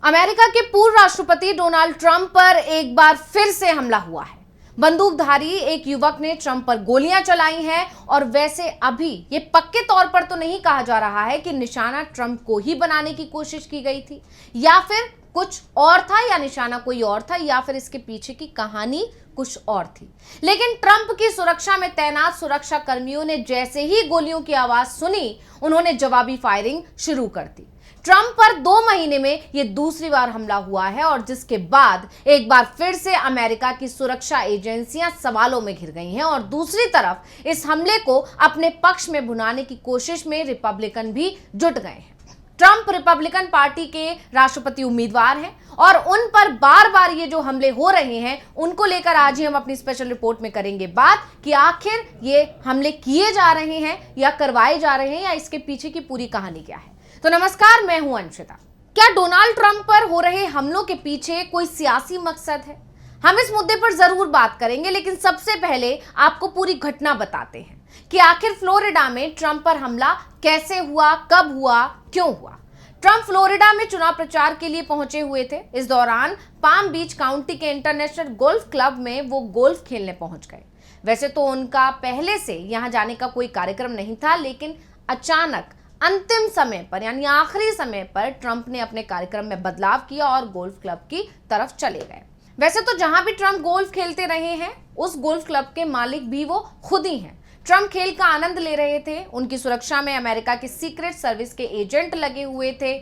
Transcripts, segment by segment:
America के पूर्व राष्ट्रपति डोनाल्ड ट्रंप पर एक बार फिर से हमला हुआ है। बंदूकधारी एक युवक ने ट्रंप पर गोलियां चलाई हैं और वैसे अभी ये पक्के तौर पर तो नहीं कहा जा रहा है कि निशाना ट्रंप को ही बनाने की कोशिश की गई थी या फिर कुछ और था या निशाना कोई और था या फिर इसके पीछे की कहानी कुछ और थी। लेकिन ट्रंप की सुरक्षा में तैनात सुरक्षा कर्मियों ने जैसे ही गोलियों की आवाज सुनी, उन्होंने जवाबी फायरिंग शुरू कर दी। ट्रंप पर 2 महीने में यह दूसरी बार हमला हुआ है और जिसके बाद एक बार फिर से अमेरिका की सुरक्षा एजेंसियां सवालों में घिर गई हैं और दूसरी तरफ इस हमले को अपने पक्ष में भुनाने की कोशिश में रिपब्लिकन भी जुट गए हैं। ट्रंप रिपब्लिकन पार्टी के राष्ट्रपति उम्मीदवार हैं और उन पर बार बार ये जो हमले हो रहे हैं उनको लेकर आज ही हम अपनी स्पेशल रिपोर्ट में करेंगे बात कि आखिर ये हमले किए जा रहे हैं या करवाए जा रहे हैं या इसके पीछे की पूरी कहानी क्या है। तो नमस्कार, मैं हूं अंशिता। क्या डोनाल्ड ट्रंप पर हो रहे हमलों के पीछे कोई सियासी मकसद है? हम इस मुद्दे पर जरूर बात करेंगे, लेकिन सबसे पहले आपको पूरी घटना बताते हैं कि आखिर फ्लोरिडा में ट्रंप पर हमला कैसे हुआ, कब हुआ, क्यों हुआ। ट्रंप फ्लोरिडा में चुनाव प्रचार के लिए पहुंचे हुए थे। इस दौरान पाम बीच काउंटी के इंटरनेशनल गोल्फ क्लब में वो गोल्फ खेलने पहुंच गए। वैसे तो उनका पहले से यहां जाने का कोई कार्यक्रम नहीं था, लेकिन अचानक अंतिम समय पर यानी आखिरी समय पर ट्रंप ने अपने कार्यक्रम में बदलाव किया और गोल्फ क्लब की तरफ चले गए। वैसे तो जहां भी ट्रंप गोल्फ खेलते रहे हैं, उस गोल्फ क्लब के मालिक भी वो खुद ही हैं। ट्रंप खेल का आनंद ले रहे थे। उनकी सुरक्षा में अमेरिका की सीक्रेट सर्विस के एजेंट लगे हुए थे।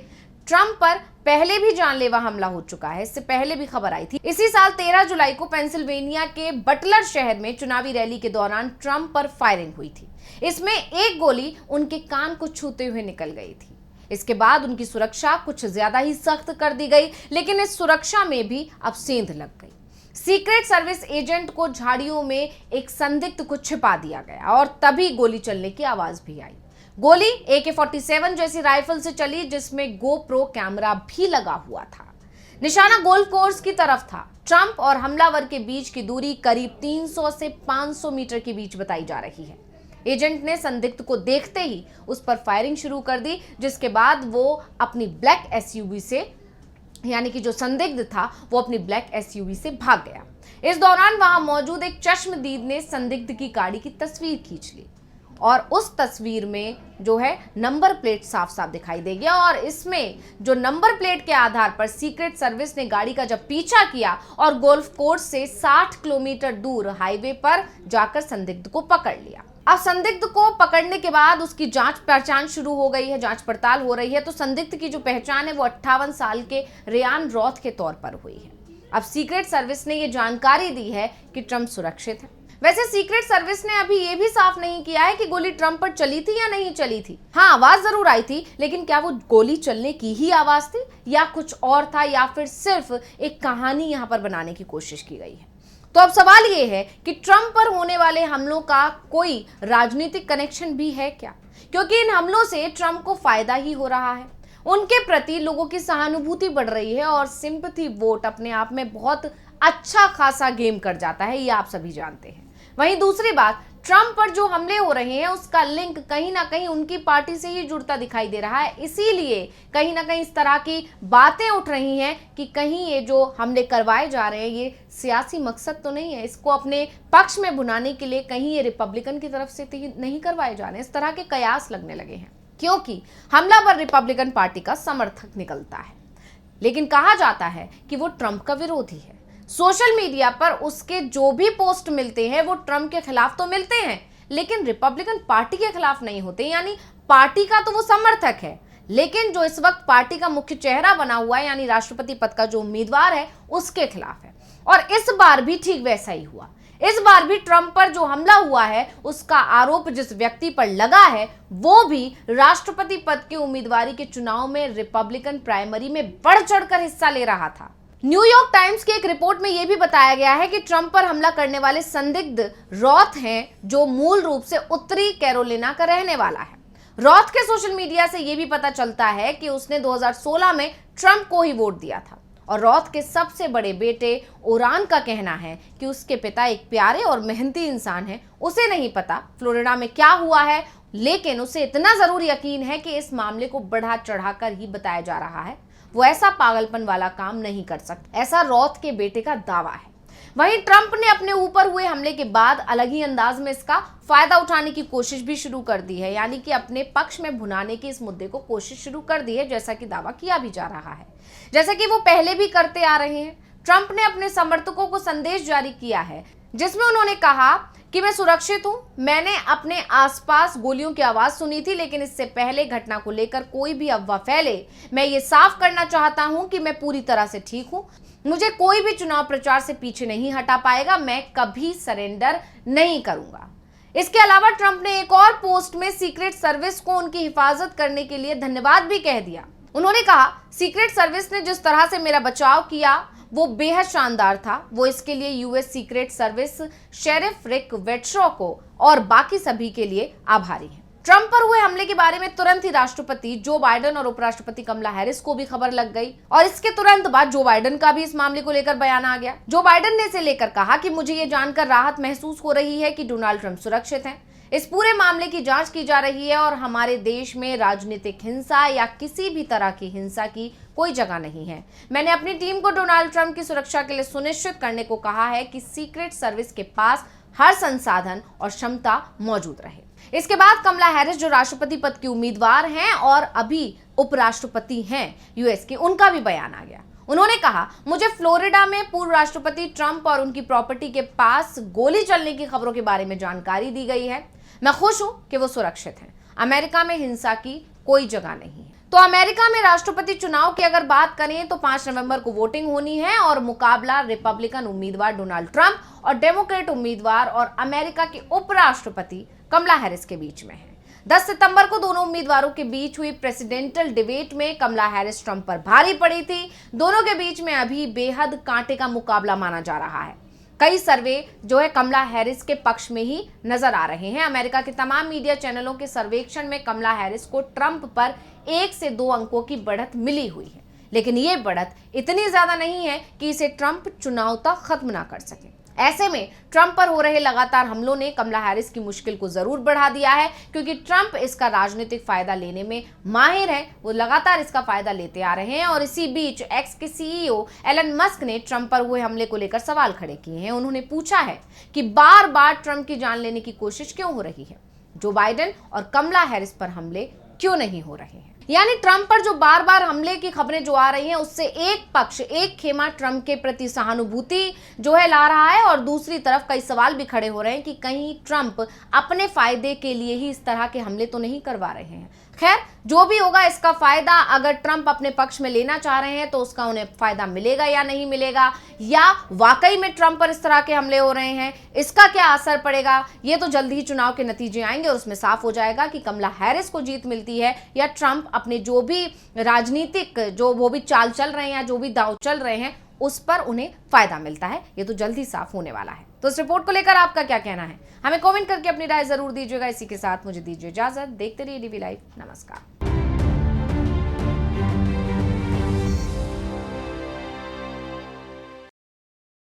ट्रंप पर पहले भी जानलेवा हमला हो चुका है, इससे पहले भी खबर आई थी। इसी साल 13 जुलाई को पेंसिल्वेनिया के बटलर शहर में चुनावी रैली के दौरान ट्रंप पर फायरिंग हुई थी। इसमें एक गोली उनके कान को छूते हुए निकल गई थी। इसके बाद उनकी सुरक्षा कुछ ज्यादा ही सख्त कर दी गई, लेकिन इस सुरक्षा में भी अब सेंध लग गई। सीक्रेट सर्विस एजेंट को झाड़ियों में एक संदिग्ध को छिपा दिया गया और तभी गोली चलने की आवाज भी आई। गोली AK-47 जैसी राइफल से चली, जिसमें GoPro कैमरा भी लगा हुआ था। निशाना गोल्फ कोर्स की तरफ था। ट्रंप और हमलावर के बीच की दूरी करीब 300 से 500 मीटर के बीच बताई जा रही है। एजेंट ने संदिग्ध को देखते ही उस पर फायरिंग शुरू कर दी, जिसके बाद वो अपनी ब्लैक SUV से यानी कि जो संदिग्ध था वो अपनी ब्लैक SUV से भाग गया। इस दौरान वहां मौजूद एक चश्मदीद ने संदिग्ध की गाड़ी की तस्वीर खींच ली और उस तस्वीर में जो है नंबर प्लेट साफ साफ दिखाई दे गया और इसमें जो नंबर प्लेट के आधार पर सीक्रेट सर्विस ने गाड़ी का जब पीछा किया और गोल्फ कोर्स से 60 किलोमीटर दूर हाईवे पर जाकर संदिग्ध को पकड़ लिया। अब संदिग्ध को पकड़ने के बाद उसकी जांच पहचान शुरू हो गई है, जांच पड़ताल हो रही है। तो संदिग्ध की जो पहचान है वो 58 साल के रेयान रॉथ के तौर पर हुई है। अब सीक्रेट सर्विस ने ये जानकारी दी है कि ट्रंप सुरक्षित है। वैसे सीक्रेट सर्विस ने अभी ये भी साफ नहीं किया है कि गोली ट्रंप पर चली थी या नहीं चली थी। हाँ, आवाज जरूर आई थी, लेकिन क्या वो गोली चलने की ही आवाज थी या कुछ और था या फिर सिर्फ एक कहानी यहाँ पर बनाने की कोशिश की गई है। तो अब सवाल ये है कि ट्रंप पर होने वाले हमलों का कोई राजनीतिक कनेक्शन भी है क्या? क्योंकि इन हमलों से ट्रंप को फायदा ही हो रहा है। उनके प्रति लोगों की सहानुभूति बढ़ रही है और सिंपैथी वोट अपने आप में बहुत अच्छा खासा गेम कर जाता है, ये आप सभी जानते हैं। वहीं दूसरी बात, ट्रंप पर जो हमले हो रहे हैं उसका लिंक कहीं ना कहीं उनकी पार्टी से ही जुड़ता दिखाई दे रहा है। इसीलिए कहीं ना कहीं इस तरह की बातें उठ रही हैं कि कहीं ये जो हमले करवाए जा रहे हैं ये सियासी मकसद तो नहीं है, इसको अपने पक्ष में भुनाने के लिए कहीं ये रिपब्लिकन की तरफ से नहीं करवाए जा रहे हैं। इस तरह के कयास लगने लगे हैं क्योंकि हमलावर रिपब्लिकन पार्टी का समर्थक निकलता है, लेकिन कहा जाता है कि वो ट्रंप का विरोधी है। सोशल मीडिया पर उसके जो भी पोस्ट मिलते हैं वो ट्रंप के खिलाफ तो मिलते हैं, लेकिन रिपब्लिकन पार्टी के खिलाफ नहीं होते। यानी पार्टी का तो वो समर्थक है, लेकिन जो इस वक्त पार्टी का मुख्य चेहरा बना हुआ है यानी राष्ट्रपति पद का जो उम्मीदवार है उसके खिलाफ है। और इस बार भी ठीक वैसा ही हुआ। इस बार भी ट्रंप पर जो हमला हुआ है उसका आरोप जिस व्यक्ति पर लगा है वो भी राष्ट्रपति पद के उम्मीदवारी के चुनाव में रिपब्लिकन प्राइमरी में बढ़ चढ़कर हिस्सा ले रहा था। न्यूयॉर्क टाइम्स की एक रिपोर्ट में यह भी बताया गया है कि ट्रंप पर हमला करने वाले संदिग्ध रॉथ हैं, जो मूल रूप से उत्तरी कैरोलिना का रहने वाला है। रॉथ के सोशल मीडिया से यह भी पता चलता है कि उसने 2016 में ट्रंप को ही वोट दिया था और रॉथ के सबसे बड़े बेटे ओरान का कहना है कि उसके पिता एक प्यारे और मेहनती इंसान हैं। उसे नहीं पता फ्लोरिडा में क्या हुआ है, लेकिन उसे इतना जरूर यकीन है कि इस मामले को बढ़ा चढ़ाकर ही बताया जा रहा है। वो ऐसा पागलपन वाला काम नहीं कर सकते, ऐसा रॉथ के बेटे का दावा है। वहीं ट्रंप ने अपने ऊपर हुए हमले के बाद अलग ही अंदाज में इसका फायदा उठाने की कोशिश भी शुरू कर दी है, यानी कि अपने पक्ष में भुनाने की इस मुद्दे को कोशिश शुरू कर दी है, जैसा कि दावा किया भी जा रहा है, जैसा कि वो पहले भी करते आ रहे हैं। ट्रंप ने अपने समर्थकों को संदेश जारी किया है जिसमें उन्होंने कहा कि मैं सुरक्षित हूं, मैंने अपने आसपास गोलियों की आवाज सुनी थी, लेकिन इससे पहले घटना को लेकर कोई भी अफवाह फैले, मैं ये साफ करना चाहता हूं कि मैं पूरी तरह से ठीक हूं, मुझे कोई भी चुनाव प्रचार से पीछे नहीं हटा पाएगा, मैं कभी सरेंडर नहीं करूंगा। इसके अलावा ट्रंप ने एक और पोस्ट में सीक्रेट सर्विस को उनकी हिफाजत करने के लिए धन्यवाद भी कह दिया। उन्होंने कहा, सीक्रेट सर्विस ने जिस तरह से मेरा बचाव किया वो बेहद शानदार था, वो इसके लिए यूएस सीक्रेट सर्विस शेरिफ रिक वेट्रो को और बाकी सभी के लिए आभारी है। ट्रंप पर हुए हमले के बारे में तुरंत ही राष्ट्रपति जो बाइडेन और उपराष्ट्रपति कमला हैरिस को भी खबर लग गई और इसके तुरंत बाद जो बाइडेन का भी इस मामले को लेकर बयान आ गया। जो बाइडेन ने इसे लेकर कहा कि मुझे ये जानकर राहत महसूस हो रही है कि डोनाल्ड ट्रंप सुरक्षित हैं। इस पूरे मामले की जांच की जा रही है और हमारे देश में राजनीतिक हिंसा या किसी भी तरह की हिंसा की कोई जगह नहीं है। मैंने अपनी टीम को डोनाल्ड ट्रंप की सुरक्षा के लिए सुनिश्चित करने को कहा है कि सीक्रेट सर्विस के पास हर संसाधन और क्षमता मौजूद रहे। इसके बाद कमला हैरिस जो राष्ट्रपति पद की उम्मीदवार हैं और अभी उपराष्ट्रपति हैं यूएस की, उनका भी बयान आ गया। उन्होंने कहा, मुझे फ्लोरिडा में पूर्व राष्ट्रपति ट्रंप और उनकी प्रॉपर्टी के पास गोली चलने की खबरों के बारे में जानकारी दी गई है। मैं खुश हूं कि वो सुरक्षित हैं। अमेरिका में हिंसा की कोई जगह नहीं है। तो अमेरिका में राष्ट्रपति चुनाव की अगर बात करें तो 5 नवंबर को वोटिंग होनी है और मुकाबला रिपब्लिकन उम्मीदवार डोनाल्ड ट्रंप और डेमोक्रेट उम्मीदवार और अमेरिका के उपराष्ट्रपति कमला हैरिस के बीच में है। 10 सितंबर को दोनों उम्मीदवारों के बीच हुई प्रेसिडेंशियल डिबेट में कमला हैरिस ट्रंप पर भारी पड़ी थी। दोनों के बीच में अभी बेहद कांटे का मुकाबला माना जा रहा है। कई सर्वे जो है कमला हैरिस के पक्ष में ही नजर आ रहे हैं। अमेरिका के तमाम मीडिया चैनलों के सर्वेक्षण में कमला हैरिस को ट्रंप पर 1 से 2 अंकों की बढ़त मिली हुई है, लेकिन ये बढ़त इतनी ज्यादा नहीं है कि इसे ट्रंप चुनाव तक खत्म ना कर सके। ऐसे में ट्रंप पर हो रहे लगातार हमलों ने कमला हैरिस की मुश्किल को जरूर बढ़ा दिया है, क्योंकि ट्रंप इसका राजनीतिक फायदा लेने में माहिर है। वो लगातार इसका फायदा लेते आ रहे हैं और इसी बीच एक्स के सीईओ एलन मस्क ने ट्रंप पर हुए हमले को लेकर सवाल खड़े किए हैं। उन्होंने पूछा है कि बार बार ट्रंप की जान लेने की कोशिश क्यों हो रही है, जो बाइडेन और कमला हैरिस पर हमले क्यों नहीं हो रहे हैं। यानी ट्रंप पर जो बार बार हमले की खबरें जो आ रही हैं, उससे एक पक्ष, एक खेमा ट्रंप के प्रति सहानुभूति जो है ला रहा है और दूसरी तरफ कई सवाल भी खड़े हो रहे हैं कि कहीं ट्रंप अपने फायदे के लिए ही इस तरह के हमले तो नहीं करवा रहे हैं। खैर, जो भी होगा इसका फायदा अगर ट्रंप अपने पक्ष में लेना चाह रहे हैं तो उसका उन्हें फायदा मिलेगा या नहीं मिलेगा, या वाकई में ट्रंप पर इस तरह के हमले हो रहे हैं, इसका क्या असर पड़ेगा, ये तो जल्द ही चुनाव के नतीजे आएंगे और उसमें साफ हो जाएगा कि कमला हैरिस को जीत मिलती है या ट्रंप अपने जो भी राजनीतिक जो वो भी चाल चल रहे हैं या जो भी दांव चल रहे हैं उस पर उन्हें फायदा मिलता है। ये तो जल्द ही साफ होने वाला है। तो इस रिपोर्ट को लेकर आपका क्या कहना है, हमें कमेंट करके अपनी राय जरूर दीजिएगा। इसी के साथ मुझे दीजिए इजाजत। देखते रहिए डीवी लाइव। नमस्कार।